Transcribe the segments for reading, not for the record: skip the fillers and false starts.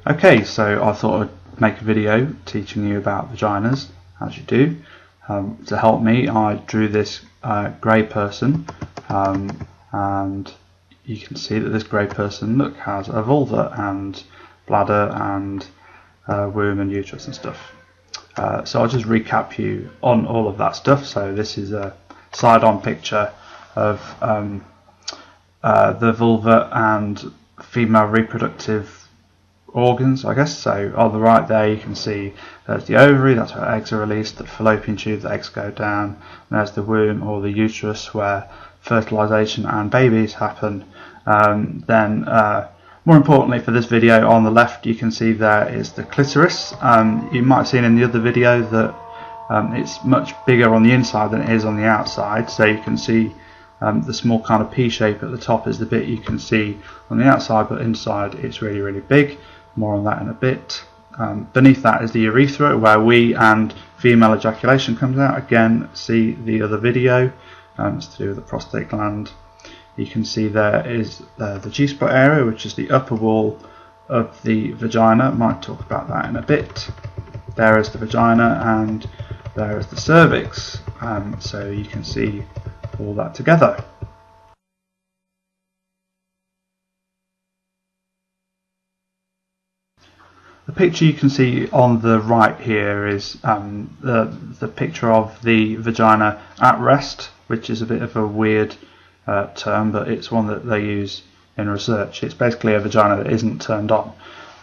Okay, so I thought I'd make a video teaching you about vaginas, as you do. To help me, I drew this grey person, and you can see that this grey person, look, has a vulva and bladder and womb and uterus and stuff. So I'll just recap you on all of that stuff. So this is a side-on picture of the vulva and female reproductive organs, I guess. So on the right there you can see there's the ovary, that's where eggs are released, the fallopian tube, the eggs go down, and there's the womb or the uterus where fertilization and babies happen. Then more importantly for this video, on the left you can see there is the clitoris. You might have seen in the other video that it's much bigger on the inside than it is on the outside, so you can see the small kind of P shape at the top is the bit you can see on the outside, but inside it's really, really big. More on that in a bit. Beneath that is the urethra, where wee and female ejaculation comes out. Again, see the other video. It's to do with the prostate gland. You can see there is the G-spot area, which is the upper wall of the vagina. Might talk about that in a bit. There is the vagina, and there is the cervix. So you can see all that together. The picture you can see on the right here is the picture of the vagina at rest, which is a bit of a weird term, but it's one that they use in research. It's basically a vagina that isn't turned on,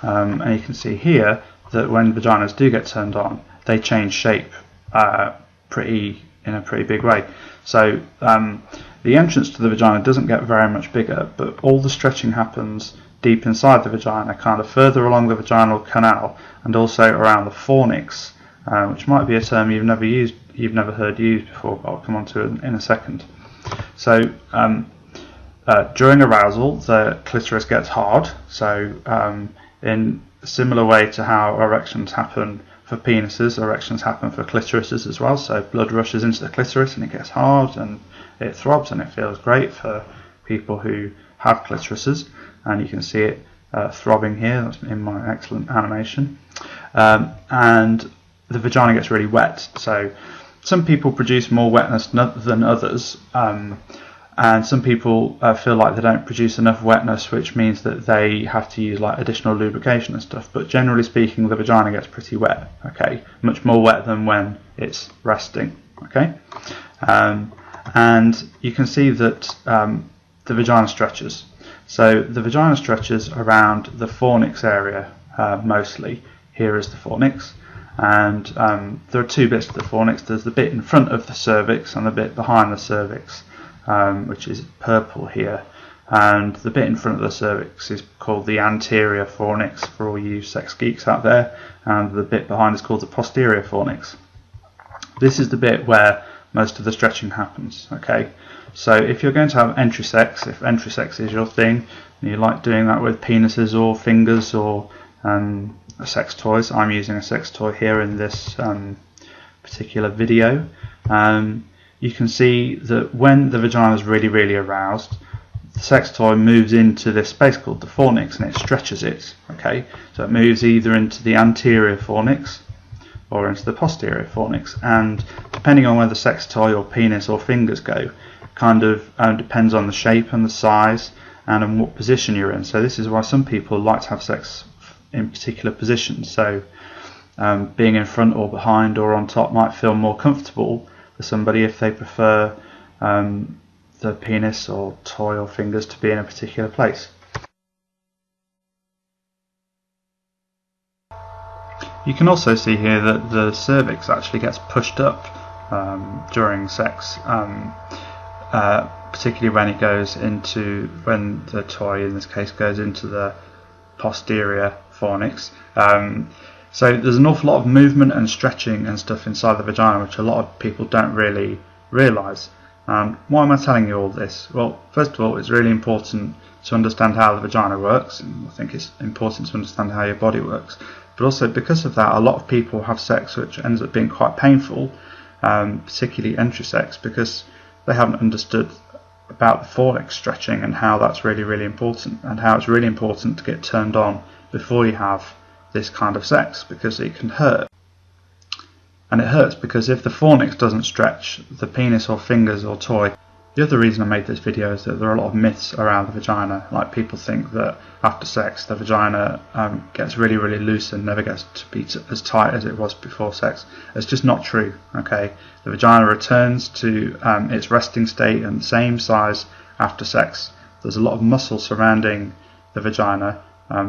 and you can see here that when vaginas do get turned on, they change shape in a pretty big way. So the entrance to the vagina doesn't get very much bigger, but all the stretching happens deep inside the vagina, kind of further along the vaginal canal, and also around the fornix, which might be a term you've never heard used before, but I'll come on to it in a second. So during arousal, the clitoris gets hard. So in a similar way to how erections happen for penises, erections happen for clitorises as well. So blood rushes into the clitoris and it gets hard and it throbs and it feels great for people who have clitorises, and you can see it throbbing here. That's in my excellent animation. And the vagina gets really wet. So some people produce more wetness than others, and some people feel like they don't produce enough wetness, which means that they have to use like additional lubrication and stuff. But generally speaking, the vagina gets pretty wet. Okay, much more wet than when it's resting. Okay, and you can see that the vagina stretches. So the vagina stretches around the fornix area mostly. Here is the fornix, and there are two bits to the fornix. There's the bit in front of the cervix and the bit behind the cervix, which is purple here. And the bit in front of the cervix is called the anterior fornix for all you sex geeks out there, and the bit behind is called the posterior fornix. This is the bit where most of the stretching happens. Okay, so if you're going to have entry sex, if entry sex is your thing, and you like doing that with penises or fingers or sex toys, I'm using a sex toy here in this particular video, you can see that when the vagina is really, really aroused, the sex toy moves into this space called the fornix and it stretches it. Okay, so it moves either into the anterior fornix or into the posterior fornix, and depending on where the sex toy or penis or fingers go, kind of depends on the shape and the size and in what position you're in. So this is why some people like to have sex in particular positions. So being in front or behind or on top might feel more comfortable for somebody if they prefer the penis or toy or fingers to be in a particular place. You can also see here that the cervix actually gets pushed up during sex, particularly when when the toy in this case goes into the posterior fornix. So there's an awful lot of movement and stretching and stuff inside the vagina, which a lot of people don't really realise. Why am I telling you all this? Well, first of all, it's really important to understand how the vagina works, and I think it's important to understand how your body works. But also because of that, a lot of people have sex which ends up being quite painful, particularly entry sex, because they haven't understood about the fornix stretching and how that's really, really important, and how it's really important to get turned on before you have this kind of sex, because it can hurt. And it hurts because if the fornix doesn't stretch, the penis or fingers or toy. The other reason I made this video is that there are a lot of myths around the vagina. Like, people think that after sex the vagina gets really loose and never gets to be as tight as it was before sex. It's just not true. Okay, the vagina returns to its resting state and the same size after sex. There's a lot of muscle surrounding the vagina.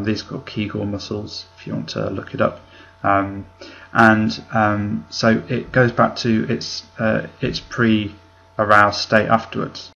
These are called Kegel muscles, if you want to look it up. So it goes back to its pre-aroused state afterwards.